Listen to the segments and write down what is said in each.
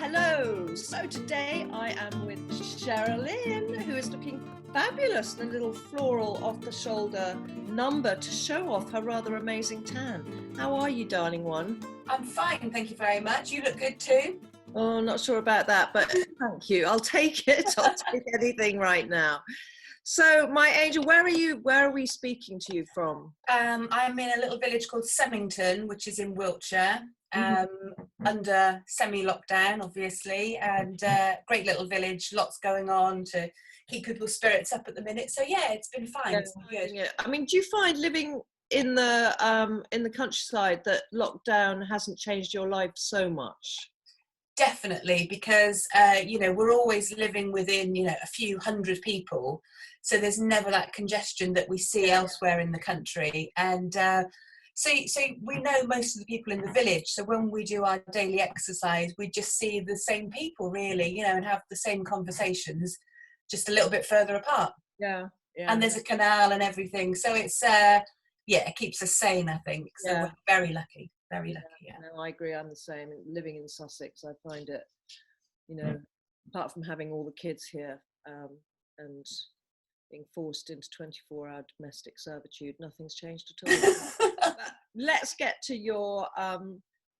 Hello. So today I am with Sheralyn, who is looking fabulous in a little floral off-the-shoulder number to show off her rather amazing tan. How are you, darling one? I'm fine, thank you very much. You look good too. Oh, not sure about that, but thank you. I'll take it. I'll take anything right now. So, my angel, where are you? Where are we speaking to you from? I'm in a little village called Semmington, which is in Wiltshire, under semi-lockdown, obviously, and great little village. Lots going on to keep people's spirits up at the minute. So yeah, it's been fine. Yeah, It's been good. yeah. I mean, do you find living in the countryside that lockdown hasn't changed your life so much? Definitely, because we're always living within a few hundred people, so there's never that congestion that we see elsewhere in the country. And so we know most of the people in the village, so when we do our daily exercise we just see the same people really, and have the same conversations, just a little bit further apart. Yeah. And there's a canal and everything, so it's it keeps us sane, I think. So we're very lucky. Very lucky, yeah. No, I agree. I'm the same. Living in Sussex, I find it, apart from having all the kids here and being forced into 24-hour domestic servitude, nothing's changed at all. But let's get to your,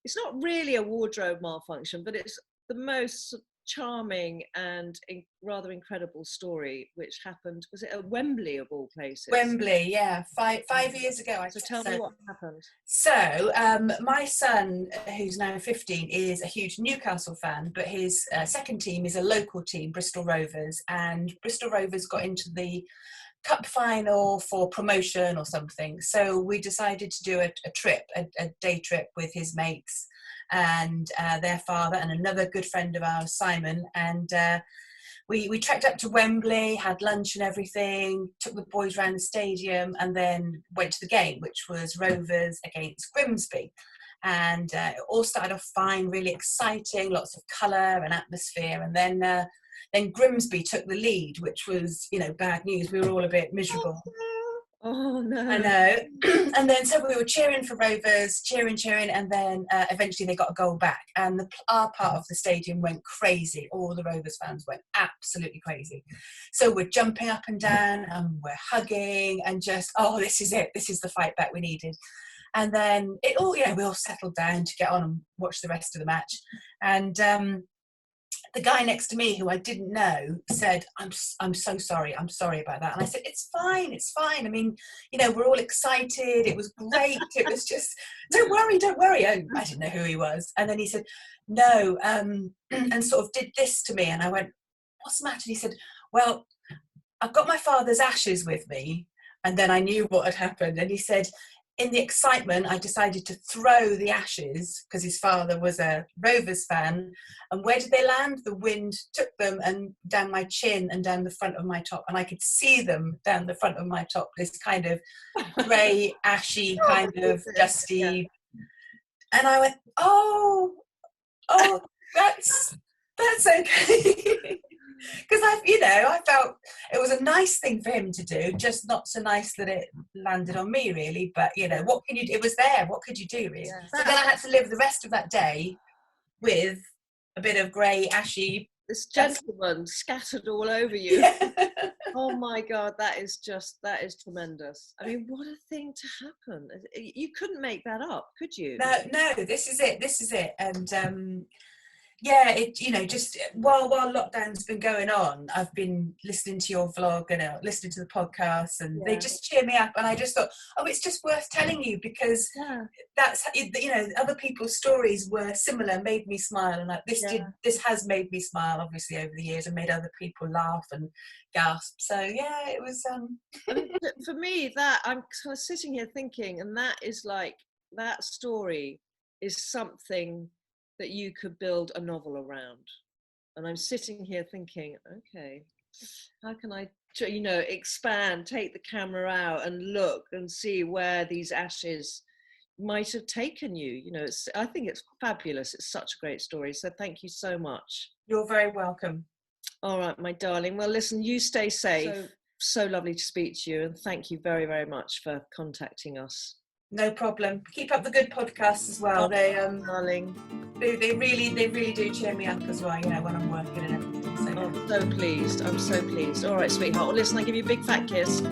it's not really a wardrobe malfunction, but it's the most charming and rather incredible story which happened, was it at Wembley of all places? Wembley, yeah, five years ago. So tell me what happened. So my son, who's now 15, is a huge Newcastle fan, but his second team is a local team, Bristol Rovers, and Bristol Rovers got into the cup final for promotion or something. So we decided to do a trip, a day trip with his mates and their father and another good friend of ours, Simon, and we trekked up to Wembley, had lunch and everything, took the boys around the stadium, and then went to the game, which was Rovers against Grimsby. And it all started off fine, really exciting, lots of colour and atmosphere, and then Grimsby took the lead, which was bad news. We were all a bit miserable. Oh no. I know. And then so we were cheering for Rovers, cheering, and then eventually they got a goal back, and our part of the stadium went crazy. All the Rovers fans went absolutely crazy. So we're jumping up and down and we're hugging and just, this is it. This is the fight back we needed. And then we all settled down to get on and watch the rest of the match. And the guy next to me, who I didn't know, said, I'm so sorry. I'm sorry about that. And I said, it's fine. I mean, we're all excited. It was great. It was just, don't worry. I didn't know who he was. And then he said, no, and sort of did this to me. And I went, what's the matter? And he said, well, I've got my father's ashes with me. And then I knew what had happened. And he said, in the excitement, I decided to throw the ashes because his father was a Rovers fan. And where did they land? The wind took them and down my chin and down the front of my top. And I could see them down the front of my top, this kind of grey, ashy, kind of dusty. Yeah. And I went, oh, that's okay. Because I felt it was a nice thing for him to do, just not so nice that it landed on me, really. But what can you do? It was there. What could you do, really? Yeah. So then I had to live the rest of that day with a bit of grey, ashy. This gentleman scattered all over you. Yeah. Oh my God, that is tremendous. I mean, what a thing to happen. You couldn't make that up, could you? No, this is it. And just while lockdown's been going on, I've been listening to your vlog and listening to the podcast, and they just cheer me up. And I just thought, it's just worth telling you, because that's other people's stories were similar, made me smile, and this has made me smile, obviously, over the years, and made other people laugh and gasp. So it was. I mean, for me, that I'm kind of sitting here thinking, and that is like, that story is something that you could build a novel around. And I'm sitting here thinking, okay, how can I, expand, take the camera out and look and see where these ashes might have taken you. I think it's fabulous. It's such a great story. So thank you so much. You're very welcome. All right, my darling. Well, listen, you stay safe. So lovely to speak to you. And thank you very, very much for contacting us. No problem. Keep up the good podcasts as well. Darling. They really do cheer me up as well, you know, when I'm working and everything. So, I'm so pleased. All right, sweetheart. Well, listen, I give you a big fat kiss.